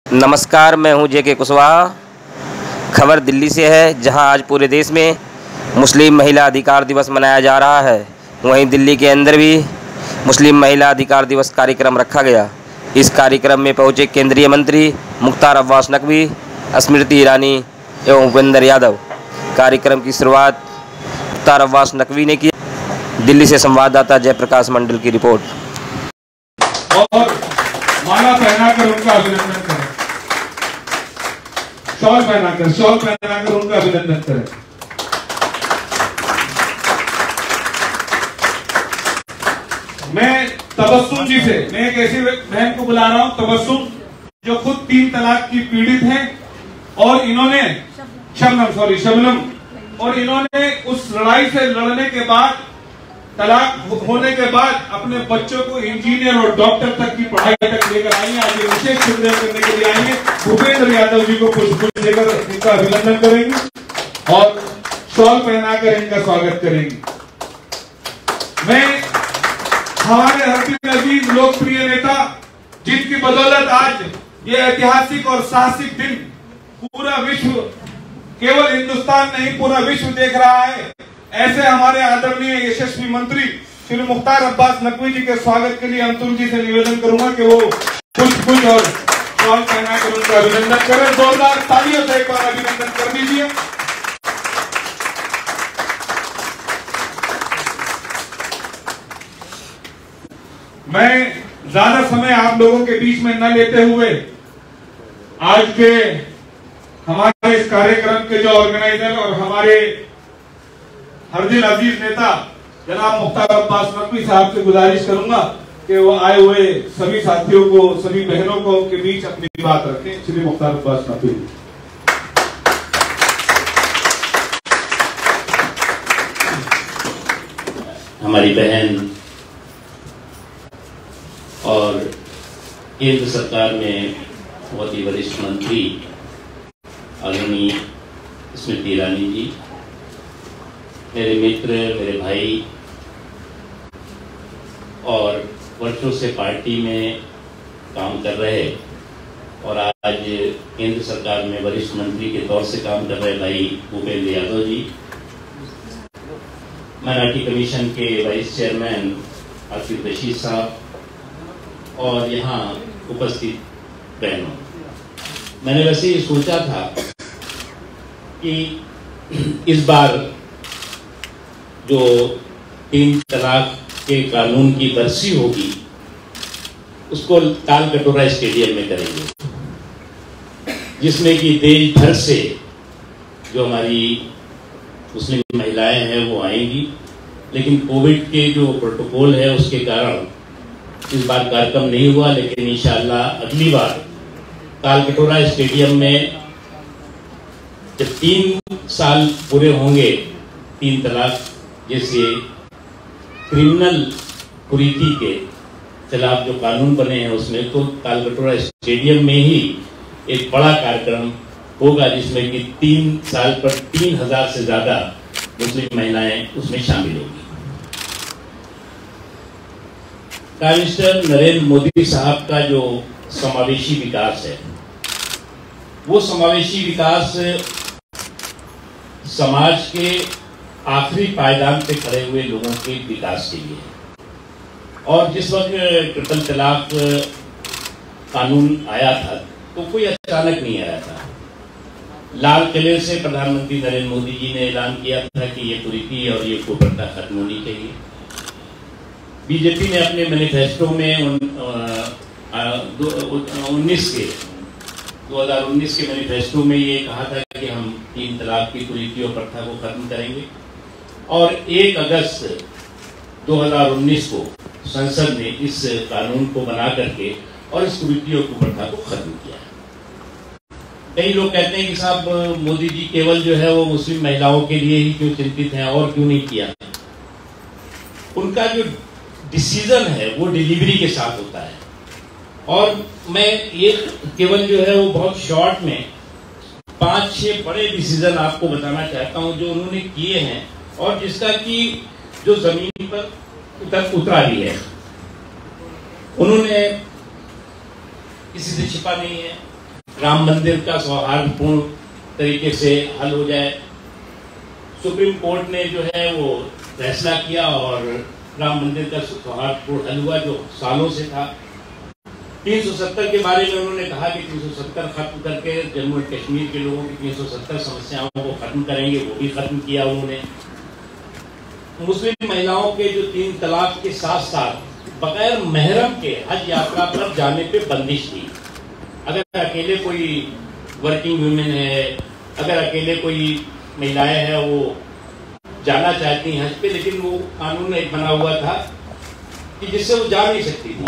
नमस्कार, मैं हूं जेके कुशवाहा। खबर दिल्ली से है, जहां आज पूरे देश में मुस्लिम महिला अधिकार दिवस मनाया जा रहा है। वहीं दिल्ली के अंदर भी मुस्लिम महिला अधिकार दिवस कार्यक्रम रखा गया। इस कार्यक्रम में पहुंचे केंद्रीय मंत्री मुख्तार अब्बास नकवी, स्मृति ईरानी एवं भूपेंद्र यादव। कार्यक्रम की शुरुआत मुख्तार अब्बास नकवी ने की। दिल्ली से संवाददाता जयप्रकाश मंडल की रिपोर्ट। और माला पहनाकर उनका अभिनंदन करें, शॉल पहनाकर उनका अभिनंदन करें। मैं तबस्सुम जी से, मैं एक ऐसी बहन को बुला रहा हूं, तबस्सुम, जो खुद 3 तलाक की पीड़ित है और इन्होंने शबनम, और इन्होंने उस लड़ाई से लड़ने के बाद, तलाक होने के बाद अपने बच्चों को इंजीनियर और डॉक्टर तक की पढ़ाई तक लेकर आई है। आज ये विशेष शुक्रिया करने के लिए आई है। भूपेंद्र यादव जी को पुष्प देकर इनका अभिनंदन करेंगे और शॉल पहनाकर इनका स्वागत करेंगे। मैं हमारे हरदीप अजीज लोकप्रिय नेता, जिनकी बदौलत आज ये ऐतिहासिक और साहसिक दिन पूरा विश्व, केवल हिंदुस्तान नहीं पूरा विश्व देख रहा है, ऐसे हमारे आदरणीय यशस्वी मंत्री श्री मुख्तार अब्बास नकवी जी के स्वागत के लिए अंतुल जी से निवेदन करूंगा कि वो कुछ और शॉल पहनाकर उनका अभिनंदन करें। जोरदार तालियों से एक बार अभिनंदन कर दीजिए। मैं ज्यादा समय आप लोगों के बीच में न लेते हुए आज के हमारे इस कार्यक्रम के जो ऑर्गेनाइजर और हमारे हरदिल अजीज नेता जनाब मुख्तार अब्बास नकवी साहब से गुजारिश करूंगा कि वो आए हुए सभी साथियों को, सभी बहनों को के बीच अपनी बात रखें। श्री मुख्तार अब्बास नकवी। हमारी बहन और केंद्र सरकार में बहुत ही वरिष्ठ मंत्री आदरणीय स्मृति ईरानी जी, मेरे मित्र, मेरे भाई और वर्षों से पार्टी में काम कर रहे और आज केंद्र सरकार में वरिष्ठ मंत्री के तौर से काम कर रहे भाई भूपेंद्र यादव जी, माइनॉरिटी कमीशन के वाइस चेयरमैन आसिफ रशीद साहब और यहाँ उपस्थित बहनों। मैंने वैसे ही सोचा था कि इस बार जो 3 तलाक के कानून की बरसी होगी उसको ताल कटोरा स्टेडियम में करेंगे, जिसमें कि देश भर से जो हमारी मुस्लिम महिलाएं हैं वो आएंगी। लेकिन कोविड के जो प्रोटोकॉल है उसके कारण इस बार कार्यक्रम नहीं हुआ, लेकिन इंशाअल्लाह अगली बार ताल कटोरा स्टेडियम में जब 3 साल पूरे होंगे 3 तलाक जैसे क्रिमिनल कुरीति के खिलाफ जो कानून बने हैं उसमें, तो ताल कटोरा स्टेडियम में ही एक बड़ा कार्यक्रम होगा, जिसमें कि 3 साल पर 3000 से ज्यादा मुस्लिम महिलाएं उसमें शामिल होगी। प्राइम मिनिस्टर नरेंद्र मोदी साहब का जो समावेशी विकास है, वो समावेशी विकास समाज के आखिरी पायदान पे खड़े हुए लोगों के विकास के लिए है। और जिस वक्त ट्रिपल तलाक कानून आया था तो कोई अचानक नहीं आया था। लाल किले से प्रधानमंत्री नरेंद्र मोदी जी ने ऐलान किया था कि ये कुरीति और ये कुप्रथा खत्म होनी चाहिए। बीजेपी ने अपने मैनिफेस्टो में 2019 के मैनिफेस्टो में ये कहा था कि हम 3 तलाक की कुरीति और प्रथा को खत्म करेंगे, और 1 अगस्त 2019 को संसद ने इस कानून को बना करके और इस कुरीति और कुप्रथा को खत्म किया। कई लोग कहते हैं कि साहब मोदी जी केवल जो है वो मुस्लिम महिलाओं के लिए ही क्यों चिंतित हैं और क्यों नहीं किया। उनका जो डिसीजन है वो डिलीवरी के साथ होता है, और मैं ये केवल जो है वो बहुत शॉर्ट में 5-6 बड़े डिसीजन आपको बताना चाहता हूं जो उन्होंने किए हैं और जिसका कि जो जमीन पर उतरा भी है। उन्होंने किसी से छिपा नहीं है, राम मंदिर का सौहार्दपूर्ण तरीके से हल हो जाए। सुप्रीम कोर्ट ने जो है वो फैसला किया और राम मंदिर का सौहार्दपूर्ण हल हुआ, जो सालों से था। 370 के बारे में उन्होंने कहा कि 370 खत्म करके जम्मू एंड कश्मीर के लोगों की 370 समस्याओं को खत्म करेंगे, वो भी खत्म किया उन्होंने। मुस्लिम महिलाओं के जो 3 तलाक के साथ साथ बगैर महरम के हज यात्रा पर जाने पे बंदिश थी। अगर अकेले कोई वर्किंग वुमेन है, अगर अकेले कोई महिलाएं हैं वो जाना चाहती हैं हज पे, लेकिन वो कानून एक बना हुआ था कि जिससे वो जा नहीं सकती थी,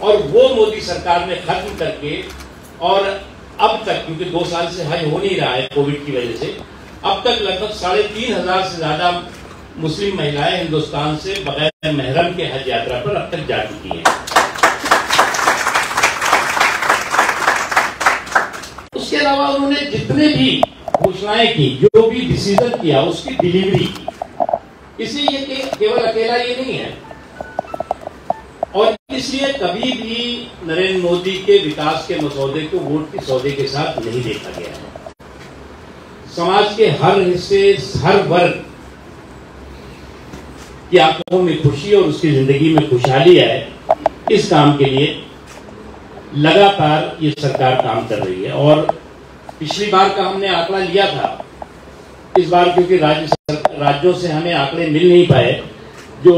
और वो मोदी सरकार ने खत्म करके, और अब तक क्योंकि 2 साल से हज हो नहीं रहा है कोविड की वजह से, अब तक लगभग 3,500 से ज्यादा मुस्लिम महिलाएं हिंदुस्तान से बगैर महरम के हज यात्रा पर अब तक जा चुकी हैं। उसके अलावा उन्होंने जितने भी घोषणाएं की, जो भी डिसीजन किया, उसकी डिलीवरी की। इसलिए ये केवल अकेला ये नहीं है, और इसलिए कभी भी नरेंद्र मोदी के विकास के मसौदे को वोट के सौदे के साथ नहीं देखा गया है। समाज के हर हिस्से, हर वर्ग की आंखों में खुशी और उसकी जिंदगी में खुशहाली आए, इस काम के लिए लगातार ये सरकार काम कर रही है। और पिछली बार का हमने आंकड़ा लिया था, इस बार क्योंकि राज्यों से हमें आंकड़े मिल नहीं पाए, जो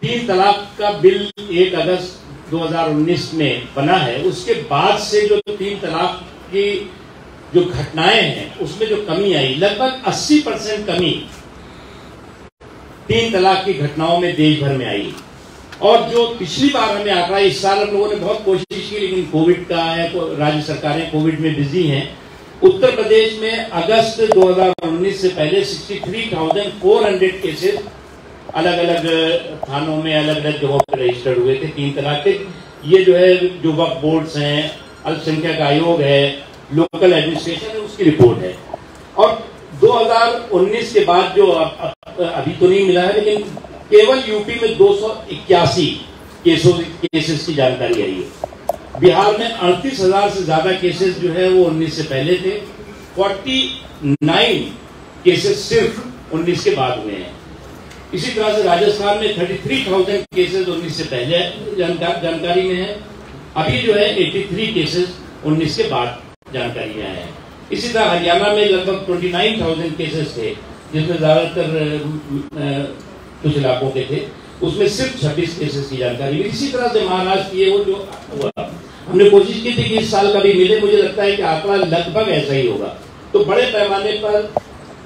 3 तलाक का बिल 1 अगस्त 2019 में बना है, उसके बाद से जो 3 तलाक की जो घटनाएं हैं उसमें जो कमी आई, लगभग 80% कमी 3 तलाक की घटनाओं में देश भर में आई। और जो पिछली बार हमें आंकड़ा, इस साल हम लोगों ने बहुत कोशिश की, लेकिन कोविड का है, राज्य सरकारें कोविड में बिजी हैं। उत्तर प्रदेश में अगस्त 2019 से पहले 63,400 केसेस अलग अलग थानों में, अलग अलग जगहों पर रजिस्टर हुए थे 3 तलाक के। ये जो है जो वक्फ बोर्ड्स हैं, अल्पसंख्यक आयोग है, लोकल एडमिनिस्ट्रेशन है, उसकी रिपोर्ट है। और 2019 के बाद जो अभी तो नहीं मिला है, लेकिन केवल यूपी में 281 केसेस की जानकारी आई है। बिहार में 38,000 से ज्यादा केसेस जो है वो 19 से पहले थे। 49 केसेस सिर्फ 19 के बाद हुए हैं। इसी तरह से राजस्थान में 33,000 केसेस 19 से पहले जानकारी में है। अभी जो है 83 केसेस 19 के बाद जानकारी में आए हैं। इसी तरह हरियाणा में लगभग 29,000 केसेस थे, जिसमें ज्यादातर कुछ इलाकों के थे, उसमें सिर्फ 26 केसेस की जानकारी मिली। इसी तरह से महाराष्ट्र की वो जो हुआ, हमने कोशिश की थी कि इस साल का भी मिले। मुझे लगता है कि आंकड़ा लगभग ऐसा ही होगा। तो बड़े पैमाने पर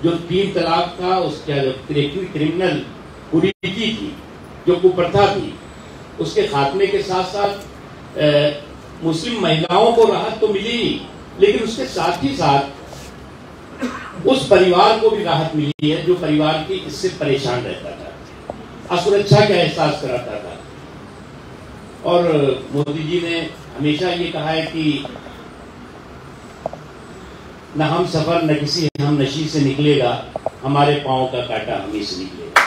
जो 3 तलाक का उसका जो क्रिमिनल कुरीति थी, जो कुप्रथा थी, उसके खात्मे के साथ साथ मुस्लिम महिलाओं को राहत तो मिली, लेकिन उसके साथ ही साथ उस परिवार को भी राहत मिली है जो परिवार की इससे परेशान रहता था, असुरक्षा का एहसास कराता था। और मोदी जी ने हमेशा ये कहा है कि न हम सफर न किसी हम नशी से निकलेगा, हमारे पांव का कांटा हमें से निकलेगा।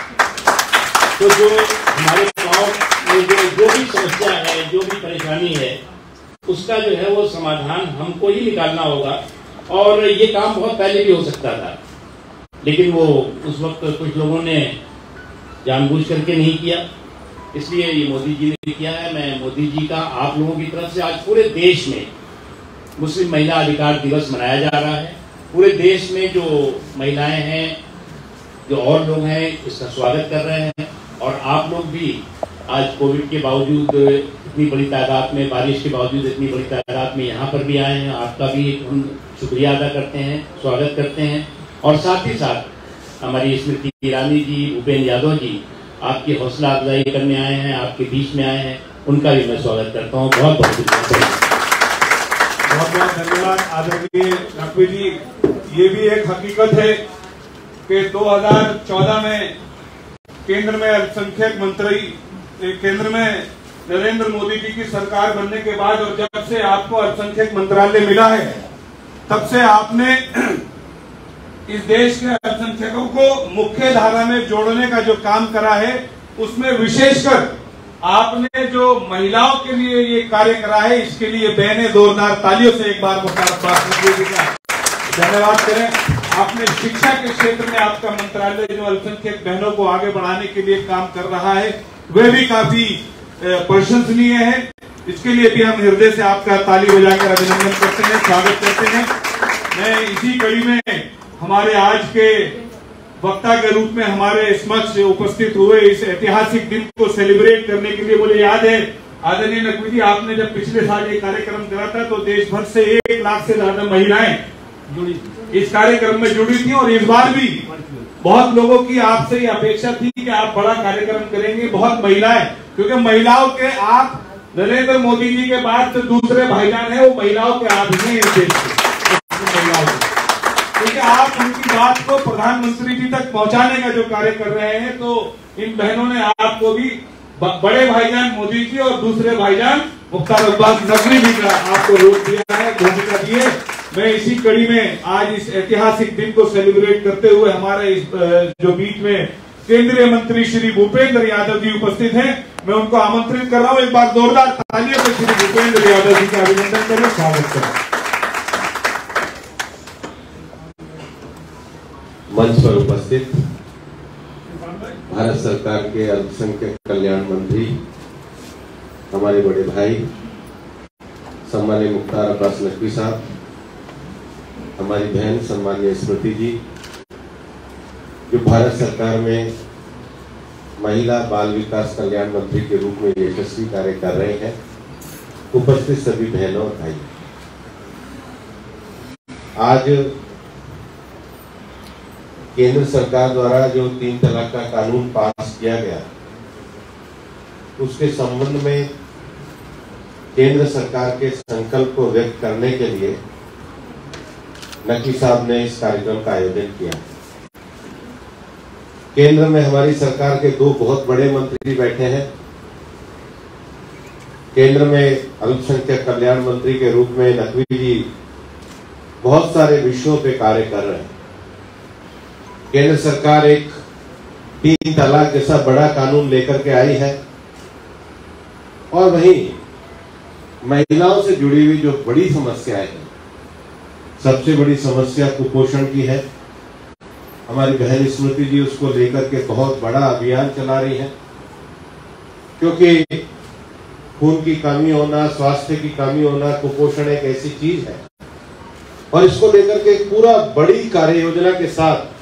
तो जो हमारे पांव में जो भी समस्या है, जो भी परेशानी है, उसका जो है वो समाधान हमको ही निकालना होगा। और ये काम बहुत पहले भी हो सकता था, लेकिन वो उस वक्त कुछ लोगों ने जानबूझ करके नहीं किया, इसलिए ये मोदी जी ने किया है। मैं मोदी जी का आप लोगों की तरफ से आज पूरे देश में मुस्लिम महिला अधिकार दिवस मनाया जा रहा है। पूरे देश में जो महिलाएं हैं, जो और लोग हैं, इसका स्वागत कर रहे हैं। और आप लोग भी आज कोविड के बावजूद इतनी बड़ी तादाद में, बारिश के बावजूद इतनी बड़ी तादाद में यहाँ पर भी आए हैं। आपका भी हम शुक्रिया अदा करते हैं, स्वागत करते हैं। और साथ ही साथ हमारी स्मृति ईरानी जी, भूपेन्द्र यादव जी आपकी हौसला अफजाई करने आए हैं, आपके बीच में आए हैं, उनका भी मैं स्वागत करता हूँ। बहुत बहुत धन्यवाद आदरणीय नकवी जी। ये भी एक हकीकत है कि 2014 में केंद्र में अल्पसंख्यक मंत्री, केंद्र में नरेंद्र मोदी जी की सरकार बनने के बाद और जब से आपको अल्पसंख्यक मंत्रालय मिला है, तब से आपने इस देश के अल्पसंख्यकों को मुख्य धारा में जोड़ने का जो काम करा है, उसमें विशेषकर आपने जो महिलाओं के लिए ये कार्य करा है, इसके लिए बहनें जोरदार तालियों से एक बार मुबारकबाद जी का धन्यवाद करें। आपने शिक्षा के क्षेत्र में आपका मंत्रालय जो अल्पसंख्यक बहनों को आगे बढ़ाने के लिए काम कर रहा है, वह भी काफी प्रशंसनीय है। इसके लिए भी हम हृदय से आपका ताली बजाकर अभिनंदन करते हैं, स्वागत करते हैं। मैं इसी कड़ी में हमारे आज के वक्ता के रूप में हमारे समक्ष उपस्थित हुए इस ऐतिहासिक दिन को सेलिब्रेट करने के लिए, मुझे याद है आदरणीय नकवी जी, आपने जब पिछले साल ये कार्यक्रम करा था तो देश भर से 1 लाख से ज्यादा महिलाएं इस कार्यक्रम में जुड़ी थी, और इस बार भी बहुत लोगों की आपसे ये अपेक्षा थी कि आप बड़ा कार्यक्रम करेंगे। बहुत महिलाएं, क्योंकि महिलाओं के आप नरेंद्र मोदी जी के बाद जो दूसरे भाईजान है वो महिलाओं के आप ही हैं देश के महिलाओं के, क्योंकि आप उनकी बात को प्रधानमंत्री जी तक पहुंचाने का जो कार्य कर रहे हैं, तो इन बहनों ने आपको भी बड़े भाईजान मोदी जी और दूसरे भाईजान मुख्तार अब्बास नकवी जी का आपको रोल दिया है, भूमिका दी है। मैं इसी कड़ी में आज इस ऐतिहासिक दिन को सेलिब्रेट करते हुए हमारे इस जो बीच में केंद्रीय मंत्री श्री भूपेंद्र यादव जी उपस्थित हैं, मैं उनको आमंत्रित कर रहा हूं। एक बार जोरदार तालियों से श्री भूपेंद्र यादव जी का अभिनंदन करें, स्वागत करें। मंच पर उपस्थित भारत सरकार के अल्पसंख्यक कल्याण मंत्री हमारे बड़े भाई सम्माननीय मुख्तार अब्बास नकवी साहब, हमारी बहन सम्माननीय स्मृति जी, जो भारत सरकार में महिला बाल विकास कल्याण मंत्री के रूप में यशस्वी कार्य कर रहे हैं, उपस्थित सभी बहनों और भाई, आज केंद्र सरकार द्वारा जो 3 तलाक का कानून पास किया गया, उसके संबंध में केंद्र सरकार के संकल्प को व्यक्त करने के लिए नकवी साहब ने इस कार्यक्रम का आयोजन किया। केंद्र में हमारी सरकार के 2 बहुत बड़े मंत्री बैठे हैं। केंद्र में अल्पसंख्यक कल्याण मंत्री के रूप में नकवी जी बहुत सारे विषयों पे कार्य कर रहे हैं। केंद्र सरकार एक 3 तलाक जैसा बड़ा कानून लेकर के आई है, और वहीं महिलाओं से जुड़ी हुई जो बड़ी समस्याएं हैं, सबसे बड़ी समस्या कुपोषण की है। हमारी बहन स्मृति जी उसको लेकर के बहुत बड़ा अभियान चला रही है, क्योंकि खून की कमी होना, स्वास्थ्य की कमी होना, कुपोषण एक ऐसी चीज है, और इसको लेकर के पूरा बड़ी कार्य योजना के साथ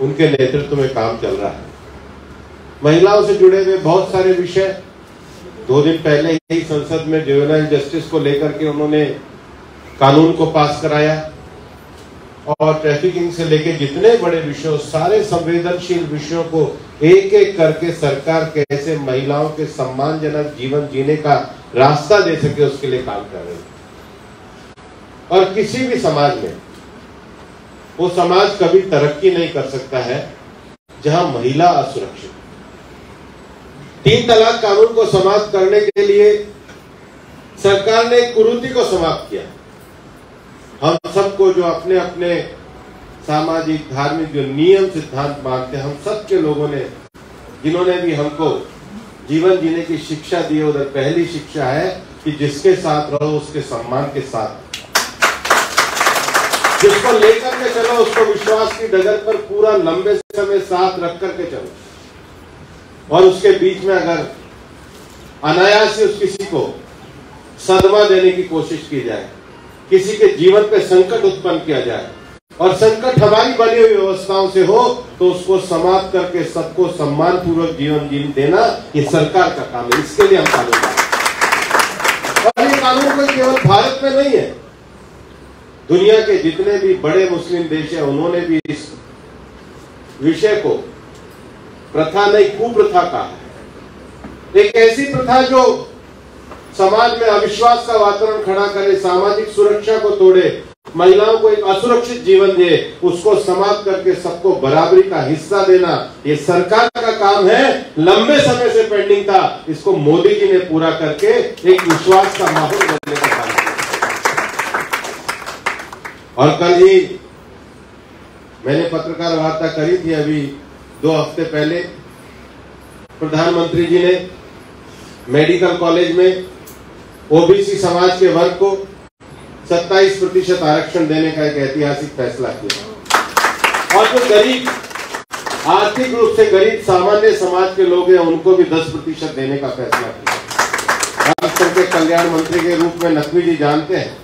उनके नेतृत्व में काम चल रहा है। महिलाओं से जुड़े हुए बहुत सारे विषय, 2 दिन पहले ही संसद में जुवेनाइल जस्टिस को लेकर के उन्होंने कानून को पास कराया, और ट्रैफिकिंग से लेके जितने बड़े विषयों, सारे संवेदनशील विषयों को एक एक करके सरकार कैसे महिलाओं के सम्मानजनक जीवन जीने का रास्ता दे सके, उसके लिए काम कर रही है। और किसी भी समाज में वो समाज कभी तरक्की नहीं कर सकता है जहां महिला असुरक्षित। 3 तलाक कानून को समाप्त करने के लिए सरकार ने कुरीति को समाप्त किया। हम सबको जो अपने अपने सामाजिक धार्मिक जो नियम सिद्धांत मानते हैं, हम सबके लोगों ने, जिन्होंने भी हमको जीवन जीने की शिक्षा दी है, उधर पहली शिक्षा है कि जिसके साथ रहो उसके सम्मान के साथ, जिसको लेकर के चलो उसको विश्वास की डगर पर पूरा लंबे समय साथ रख करके चलो, और उसके बीच में अगर अनायास से उस किसी को सदमा देने की कोशिश की जाए, किसी के जीवन पे संकट उत्पन्न किया जाए, और संकट हमारी बनी हुई व्यवस्थाओं से हो, तो उसको समाप्त करके सबको सम्मान पूर्वक जीवन जीने देना ये सरकार का काम है। इसके लिए हम कानून बनाए, और ये कानून कोई केवल भारत में नहीं है, दुनिया के जितने भी बड़े मुस्लिम देश हैं उन्होंने भी इस विषय को प्रथा नहीं कुप्रथा कहा है। एक ऐसी प्रथा जो समाज में अविश्वास का वातावरण खड़ा करे, सामाजिक सुरक्षा को तोड़े, महिलाओं को एक असुरक्षित जीवन दे, उसको समाप्त करके सबको बराबरी का हिस्सा देना ये सरकार का काम है। लंबे समय से पेंडिंग था, इसको मोदी जी ने पूरा करके एक विश्वास का माहौल बनने का काम किया। और कल ही मैंने पत्रकार वार्ता करी थी, अभी 2 हफ्ते पहले प्रधानमंत्री जी ने मेडिकल कॉलेज में ओबीसी समाज के वर्ग को 27% आरक्षण देने का एक ऐतिहासिक फैसला किया। और जो गरीब, आर्थिक रूप से गरीब सामान्य समाज के लोग हैं, उनको भी 10% देने का फैसला किया। अल्पसंख्यक कल्याण मंत्री के रूप में नकवी जी जानते हैं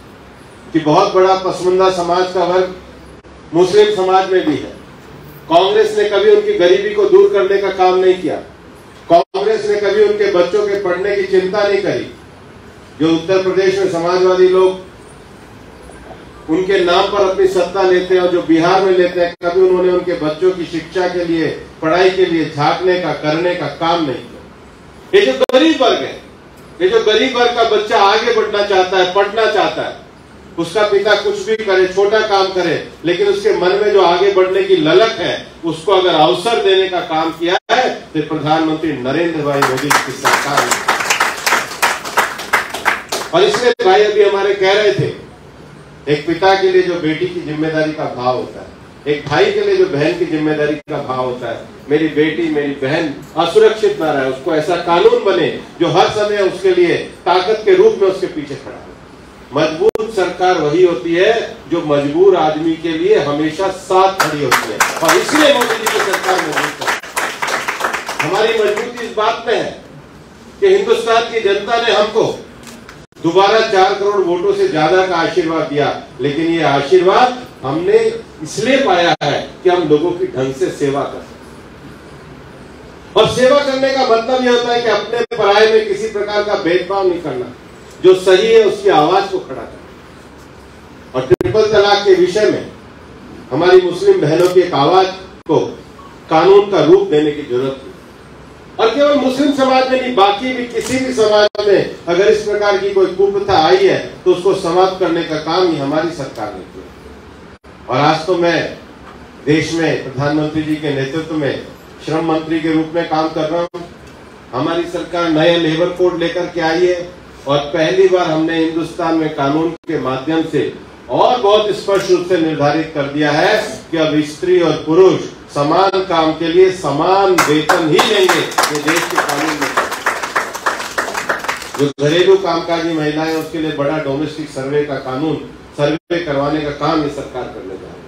कि बहुत बड़ा पसमानदा समाज का वर्ग मुस्लिम समाज में भी है। कांग्रेस ने कभी उनकी गरीबी को दूर करने का काम नहीं किया। कांग्रेस ने कभी उनके बच्चों के पढ़ने की चिंता नहीं करी। जो उत्तर प्रदेश में समाजवादी लोग उनके नाम पर अपनी सत्ता लेते हैं और जो बिहार में लेते हैं, कभी उन्होंने उनके बच्चों की शिक्षा के लिए, पढ़ाई के लिए झांकने का, करने का काम नहीं किया। ये जो गरीब वर्ग है, ये जो गरीब वर्ग का बच्चा आगे बढ़ना चाहता है, पढ़ना चाहता है, उसका पिता कुछ भी करे, छोटा काम करे, लेकिन उसके मन में जो आगे बढ़ने की ललक है, उसको अगर अवसर देने का काम किया है तो प्रधानमंत्री नरेंद्र भाई मोदी की सरकार ने। और इसलिए भाई अभी हमारे कह रहे थे, एक पिता के लिए जो बेटी की जिम्मेदारी का भाव होता है, एक भाई के लिए जो बहन की जिम्मेदारी का भाव होता है, मेरी बेटी, मेरी बहन असुरक्षित ना रहे, उसको ऐसा कानून बने जो हर समय उसके लिए ताकत के रूप में उसके पीछे खड़ा है। मजबूत सरकार वही होती है जो मजबूर आदमी के लिए हमेशा साथ खड़ी होती है, और इसलिए मोदी जी की सरकार मजबूत है। हमारी मजबूती इस बात में है कि हिंदुस्तान की जनता ने हमको दोबारा 4 करोड़ वोटों से ज्यादा का आशीर्वाद दिया, लेकिन ये आशीर्वाद हमने इसलिए पाया है कि हम लोगों की ढंग से सेवा कर सकते। और सेवा करने का मतलब यह होता है कि अपने पराये में किसी प्रकार का भेदभाव नहीं करना, जो सही है उसकी आवाज को खड़ा करना। और ट्रिपल तलाक के विषय में हमारी मुस्लिम बहनों की एक आवाज को कानून का रूप देने की जरूरत है। और केवल मुस्लिम समाज में नहीं, बाकी भी किसी भी समाज में अगर इस प्रकार की कोई कुप्रथा आई है तो उसको समाप्त करने का काम ही हमारी सरकार ने किया। और आज तो मैं देश में प्रधानमंत्री जी के नेतृत्व में श्रम मंत्री के रूप में काम कर रहा हूँ। हमारी सरकार नया लेबर कोड लेकर के आई है, और पहली बार हमने हिंदुस्तान में कानून के माध्यम से और बहुत स्पष्ट रूप से निर्धारित कर दिया है कि अब स्त्री और पुरुष समान काम के लिए समान वेतन ही लेंगे। ये देश के कानून में जो घरेलू कामकाजी महिलाएं, उसके लिए बड़ा डोमेस्टिक सर्वे का कानून, सर्वे करवाने का काम ये सरकार करने जा रही है।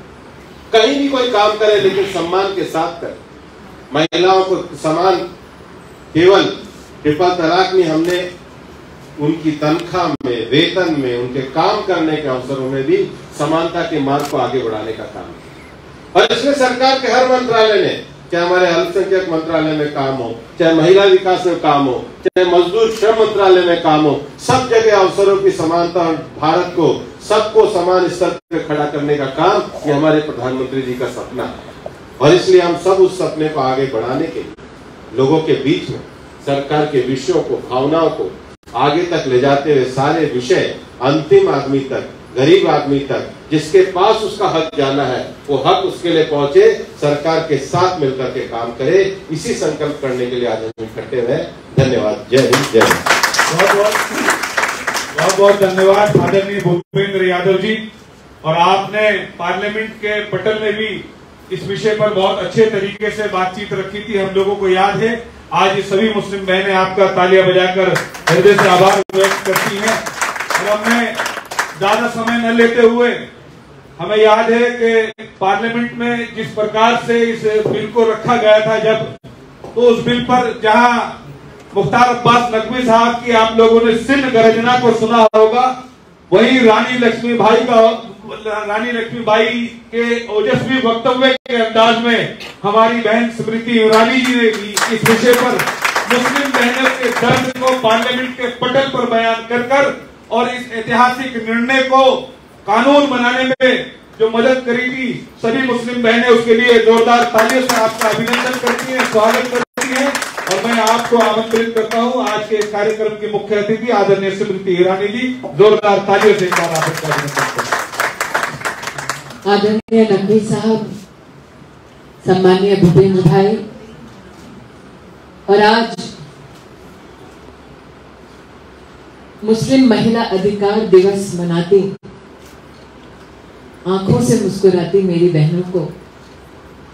कहीं भी कोई काम करे लेकिन सम्मान के साथ करे। महिलाओं को समान, केवल ट्रिपल तलाक में हमने उनकी तनख्वाह में, वेतन में, उनके काम करने के अवसरों में भी समानता के मार्ग को आगे बढ़ाने का काम किया। और इसमें सरकार के हर मंत्रालय ने, चाहे हमारे अल्पसंख्यक मंत्रालय में काम हो, चाहे महिला विकास में काम हो, चाहे मजदूर श्रम मंत्रालय में काम हो, सब जगह अवसरों की समानता और भारत को सबको समान स्तर पर खड़ा करने का काम ये हमारे प्रधानमंत्री जी का सपना है। और इसलिए हम सब उस सपने को आगे बढ़ाने के लिए लोगों के बीच में सरकार के विषयों को, भावनाओं को आगे तक ले जाते हुए सारे विषय अंतिम आदमी तक, गरीब आदमी तक, जिसके पास उसका हक जाना है, वो हक उसके लिए पहुंचे, सरकार के साथ मिलकर के काम करे। इसी संकल्प करने के लिए आज हम इकट्ठे हुए। धन्यवाद। जय हिंद, जय हिंद। बहुत बहुत धन्यवाद आदरणीय भूपेंद्र यादव जी। और आपने पार्लियामेंट के पटल में भी इस विषय पर बहुत अच्छे तरीके से बातचीत रखी थी, हम लोगों को याद है। आज ये सभी मुस्लिम बहनें आपका तालियां बजाकर हृदय से आभार व्यक्त करती हैं। और हमें ज्यादा समय न लेते हुए, हमें याद है कि पार्लियामेंट में जिस प्रकार से इस बिल को रखा गया था, जब तो उस बिल पर जहां मुख्तार अब्बास नकवी साहब की आप लोगों ने सिंध गर्जना को सुना होगा, वहीं रानी लक्ष्मीबाई के ओजस्वी वक्तव्य के अंदाज में हमारी बहन स्मृति ईरानी जी ने भी इस विषय पर मुस्लिम बहनों के दर्द को पार्लियामेंट के पटल पर बयान कर और इस ऐतिहासिक निर्णय को कानून बनाने में जो मदद करी थी सभी मुस्लिम बहनें, उसके लिए जोरदार तालियों से आपका अभिनंदन करती हैं, स्वागत करती हैं। और मैं आपको आमंत्रित करता हूं आज के कार्यक्रम की मुख्य अतिथि आदरणीय स्मृति ईरानी जी, जोरदार तालियों से एक बार आपका अभिनंदन करते हैं। आदरणीय नकवी साहब, सम्मानीय भूपेंद्र भाई, और आज मुस्लिम महिला अधिकार दिवस मनाती, आंखों से मुस्कुराती मेरी बहनों को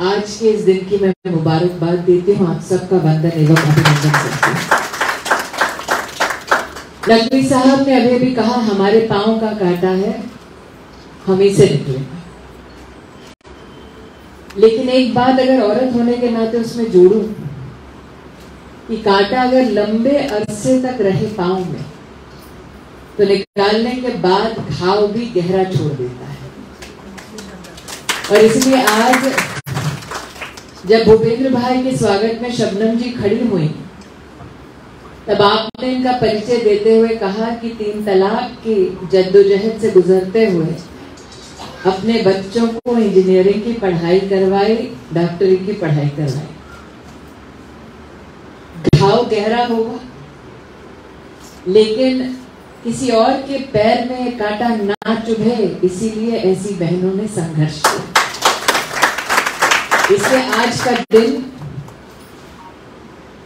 आज के इस दिन की मैं मुबारकबाद देती हूँ। आप सबका वंदन एवं अभिनंदन करती हूँ। नकवी साहब ने अभी भी कहा, हमारे पांव का कांटा है, हम ही से निकलेंगे। लेकिन एक बात अगर औरत होने के नाते उसमें जोड़ूं कि कांटा अगर लंबे अरसे तक रहे पांव में तो निकालने के बाद घाव भी गहरा छोड़ देता है। और इसलिए आज जब भूपेंद्र भाई के स्वागत में शबनम जी खड़ी हुई, तब आपने इनका परिचय देते हुए कहा कि 3 तलाक की जद्दोजहद से गुजरते हुए अपने बच्चों को इंजीनियरिंग की पढ़ाई करवाई, डॉक्टरी की पढ़ाई करवाई। घाव गहरा होगा, लेकिन किसी और के पैर में कांटा ना चुभे, इसीलिए ऐसी बहनों ने संघर्ष किया। इसलिए आज का दिन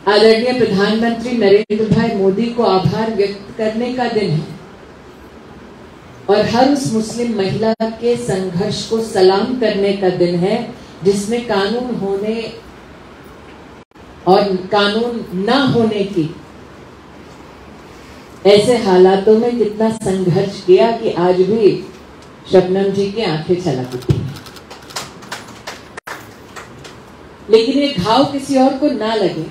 आदरणीय प्रधानमंत्री नरेंद्र भाई मोदी को आभार व्यक्त करने का दिन है और हर उस मुस्लिम महिला के संघर्ष को सलाम करने का दिन है जिसने कानून होने और कानून ना होने की ऐसे हालातों में कितना संघर्ष किया कि आज भी शबनम जी की आंखें छलक उठी। लेकिन ये घाव किसी और को ना लगे,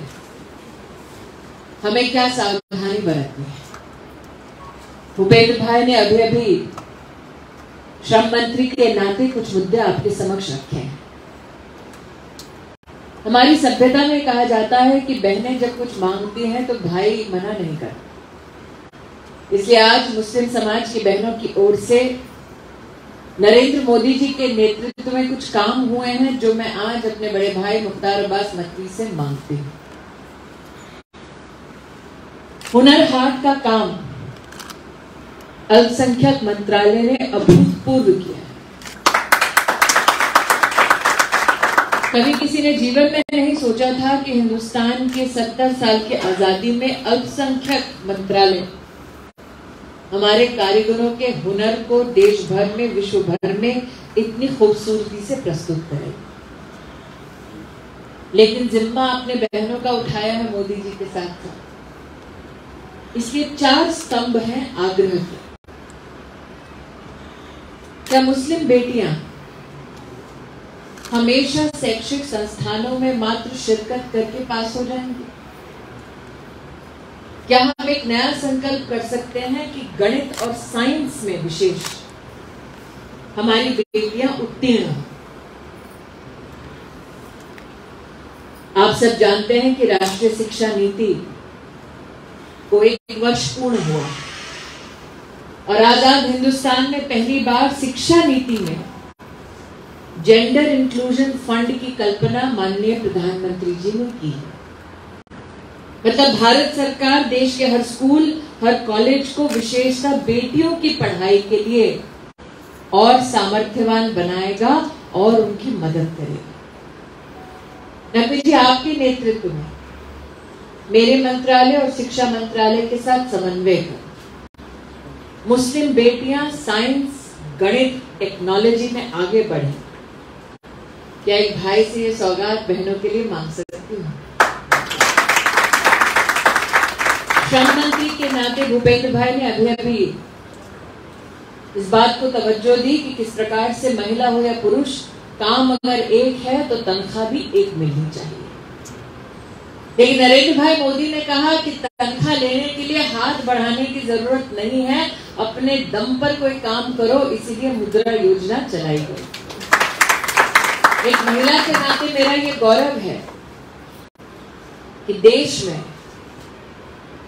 हमें क्या सावधानी बरतनी है। भूपेंद्र भाई ने अभी अभी श्रम मंत्री के नाते कुछ मुद्दे आपके समक्ष रखे हैं। हमारी सभ्यता में कहा जाता है कि बहनें जब कुछ मांगती हैं तो भाई मना नहीं करते। इसलिए आज मुस्लिम समाज की बहनों की ओर से नरेंद्र मोदी जी के नेतृत्व में कुछ काम हुए हैं जो मैं आज अपने बड़े भाई मुख्तार अब्बास नकवी से मांगती हूँ। हुनर हाट का काम अल्पसंख्यक मंत्रालय ने अभूतपूर्व किया है। कभी किसी ने जीवन में नहीं सोचा था कि हिंदुस्तान के 70 साल की आजादी में अल्पसंख्यक मंत्रालय हमारे कारीगरों के हुनर को देश भर में, विश्व भर में इतनी खूबसूरती से प्रस्तुत करे। लेकिन जिम्मा अपने बहनों का उठाया है मोदी जी के साथ साथ। इसलिए 4 स्तंभ हैं आग्रह के। क्या मुस्लिम बेटियां हमेशा शैक्षिक संस्थानों में मात्र शिरकत करके पास हो जाएंगी? क्या हम एक नया संकल्प कर सकते हैं कि गणित और साइंस में विशेष हमारी बेटियां उत्तीर्ण हों? आप सब जानते हैं कि राष्ट्रीय शिक्षा नीति को 1 वर्ष पूर्ण हुआ और आजाद हिंदुस्तान में पहली बार शिक्षा नीति में जेंडर इंक्लूजन फंड की कल्पना माननीय प्रधानमंत्री जी ने की। मतलब भारत सरकार देश के हर स्कूल, हर कॉलेज को विशेषतः बेटियों की पढ़ाई के लिए और सामर्थ्यवान बनाएगा और उनकी मदद करेगा। नकवी जी, आपके नेतृत्व में मेरे मंत्रालय और शिक्षा मंत्रालय के साथ समन्वय कर मुस्लिम बेटियां साइंस, गणित, टेक्नोलॉजी में आगे बढ़े। क्या एक भाई से ये सौगात बहनों के लिए मांग सकती हूँ? श्रम मंत्री के नाते भूपेंद्र भाई ने अभी अभी इस बात को तवज्जो दी कि किस प्रकार से महिला हो या पुरुष, काम अगर एक है तो तनख्वाह भी एक मिलनी चाहिए। लेकिन नरेंद्र भाई मोदी ने कहा कि तनख्वाह लेने के लिए हाथ बढ़ाने की जरूरत नहीं है, अपने दम पर कोई काम करो, इसीलिए मुद्रा योजना चलाई गई। एक महिला के नाते मेरा ये गौरव है कि देश में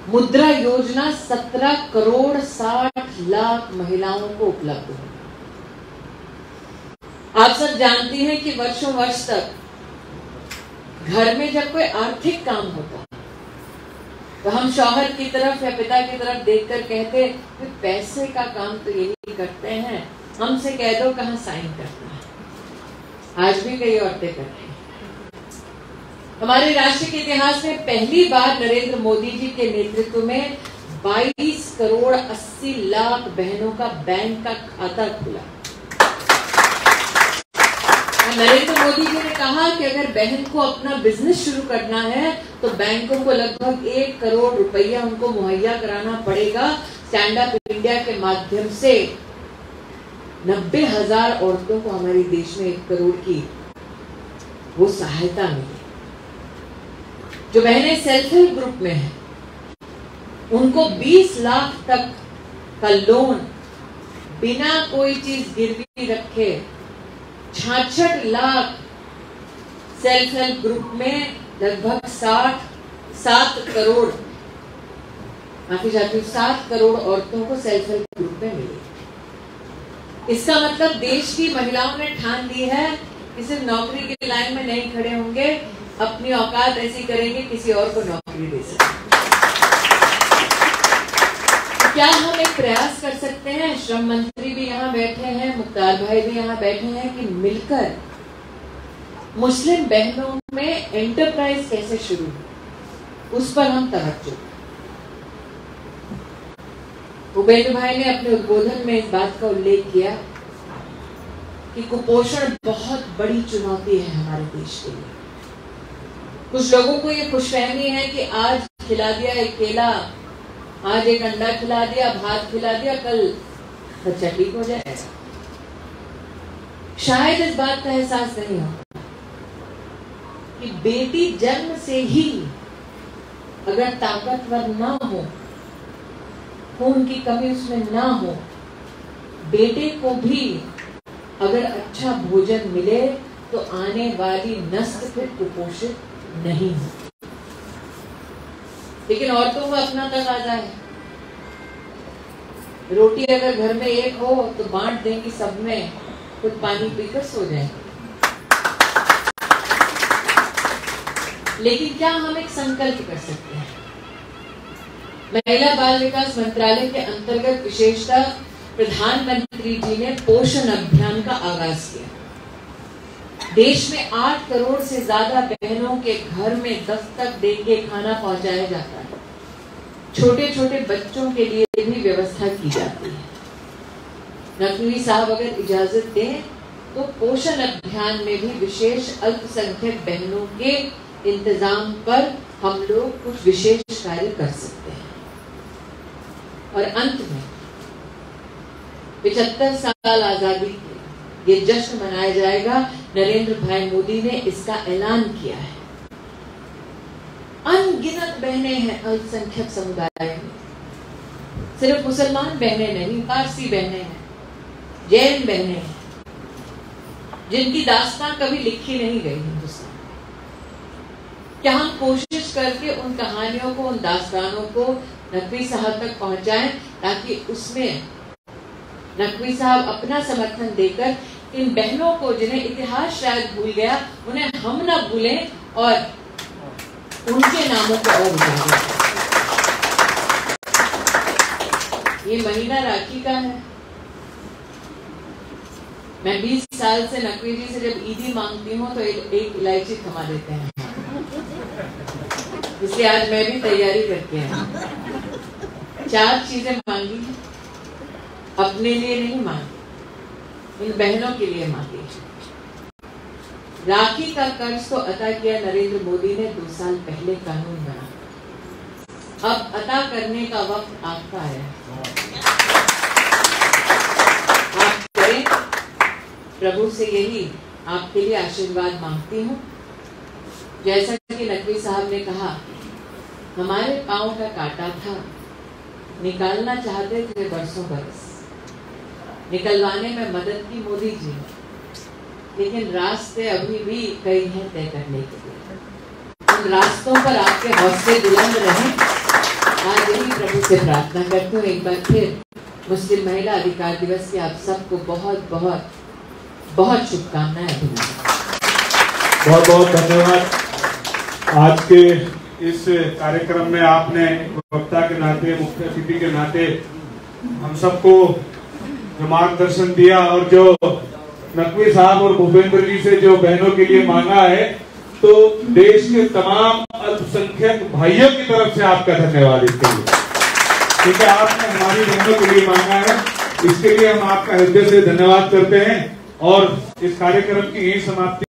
मुद्रा योजना 17 करोड़ 60 लाख महिलाओं को उपलब्ध है। आप सब जानती हैं कि वर्षों वर्ष तक घर में जब कोई आर्थिक काम होता तो हम शौहर की तरफ या पिता की तरफ देखकर कहते कि पैसे का काम तो यही करते हैं, हमसे कह दो कहाँ साइन करना है। आज भी कई औरतें कर रही हैं। हमारे राष्ट्र के इतिहास में पहली बार नरेंद्र मोदी जी के नेतृत्व में 22 करोड़ 80 लाख बहनों का बैंक का खाता खुला नरेंद्र मोदी जी ने कहा कि अगर बहन को अपना बिजनेस शुरू करना है तो बैंकों को लगभग 1 करोड़ रुपया उनको मुहैया कराना पड़ेगा। स्टैंड अप इंडिया के माध्यम से 90,000 औरतों को हमारे देश में 1 करोड़ की वो सहायता मिली। जो बहनें सेल्फ हेल्प ग्रुप में हैं उनको 20 लाख तक का लोन बिना कोई चीज गिरवी रखे 66 लाख सेल्फ हेल्प ग्रुप में लगभग 7 करोड़ माफी चाहती हूँ 7 करोड़ औरतों को सेल्फ हेल्प ग्रुप में मिली। इसका मतलब देश की महिलाओं ने ठान ली है कि सिर्फ नौकरी की लाइन में नहीं खड़े होंगे, अपनी औकात ऐसी करेंगे किसी और को नौकरी दे सकें। क्या हम एक प्रयास कर सकते हैं, श्रम मंत्री भी यहाँ बैठे हैं, मुख्तार भाई भी यहाँ बैठे हैं, कि मिलकर मुस्लिम बहनों में एंटरप्राइज कैसे शुरू हो उस पर हम तवज्जो। उपेंद्र भाई ने अपने उद्बोधन में इस बात का उल्लेख किया कि कुपोषण बहुत बड़ी चुनौती है हमारे देश के लिए। कुछ लोगों को ये खुशफहमी है कि आज खिला दिया एक केला, आज एक अंडा खिला दिया, भात खिला दिया, कल बच्चा ठीक हो जाएगा। शायद इस बात का एहसास नहीं होता कि बेटी जन्म से ही अगर ताकतवर ना हो, खून की कमी उसमें ना हो, बेटे को भी अगर अच्छा भोजन मिले तो आने वाली नस्ल फिर कुपोषित नहीं हो। लेकिन औरतों को अपना तकाजा है, रोटी अगर घर में एक हो तो बांट देंगी सब में, खुद पानी पीकर सो जाएंगे। लेकिन क्या हम एक संकल्प कर सकते हैं? महिला बाल विकास मंत्रालय के अंतर्गत विशेषतः प्रधानमंत्री जी ने पोषण अभियान का आगाज किया। देश में 8 करोड़ से ज्यादा बहनों के घर में दस्तक देके खाना पहुंचाया जाता है। छोटे छोटे बच्चों के लिए भी व्यवस्था की जाती है। नकवी साहब अगर इजाजत दें तो पोषण अभियान में भी विशेष अल्पसंख्यक बहनों के इंतजाम पर हम लोग कुछ विशेष कार्य कर सकते हैं। और अंत में 75 साल आजादी के ये जश्न मनाया जाएगा। नरेंद्र भाई मोदी ने इसका ऐलान किया है। अनगिनत बहनें हैं अल्पसंख्यक समुदाय में, सिर्फ मुसलमान बहनें नहीं, पारसी बहनें हैं, जैन बहनें हैं, जिनकी दास्तान कभी लिखी नहीं गई हिंदुस्तान। क्या हम कोशिश करके उन कहानियों को, उन दास्तानों को नकवी साहब तक पहुंचाएं ताकि उसमें नकवी साहब अपना समर्थन देकर इन बहनों को, जिन्हें इतिहास शायद भूल गया, उन्हें हम ना भूलें और उनके नामों को और उजागर। ये महीना राखी का है। मैं 20 साल से नकवी जी से जब ईदी मांगती हूँ तो एक इलायची थमा देते हैं, इसलिए आज मैं भी तैयारी करके आई। 4 चीजें मांगी, अपने लिए नहीं मांगी, इन बहनों के लिए मांगी। राखी का कर्ज तो अदा किया नरेंद्र मोदी ने 2 साल पहले कानून बना। अब अदा करने का वक्त आपका है। आप करें। प्रभु से यही आपके लिए आशीर्वाद मांगती हूँ। जैसा कि नकवी साहब ने कहा, हमारे पांव का कांटा था, निकालना चाहते थे बरसों बरस, निकलवाने में मदद की मोदी जी, लेकिन रास्ते अभी भी कई हैं तय करने के लिए। उन रास्तों पर आपके हौसले बुलंद रहें। आज यही प्रभु से प्रार्थना करती हूँ। एक बार फिर मुस्लिम महिला अधिकार दिवस की आप सबको बहुत बहुत बहुत शुभकामनाएं, अभिनंदन। बहुत बहुत धन्यवाद। आज के इस कार्यक्रम में आपने वक्ता के नाते, मुख्य अतिथि के नाते हम सबको जो मार्गदर्शन दिया और जो नकवी साहब और भूपेंद्र जी से जो बहनों के लिए मांगा है, तो देश के तमाम अल्पसंख्यक भाइयों की तरफ से आपका धन्यवाद इसके लिए, क्योंकि आपने हमारी बहनों के लिए मांगा है। इसके लिए हम आपका हृदय से धन्यवाद करते हैं। और इस कार्यक्रम की यही समाप्ति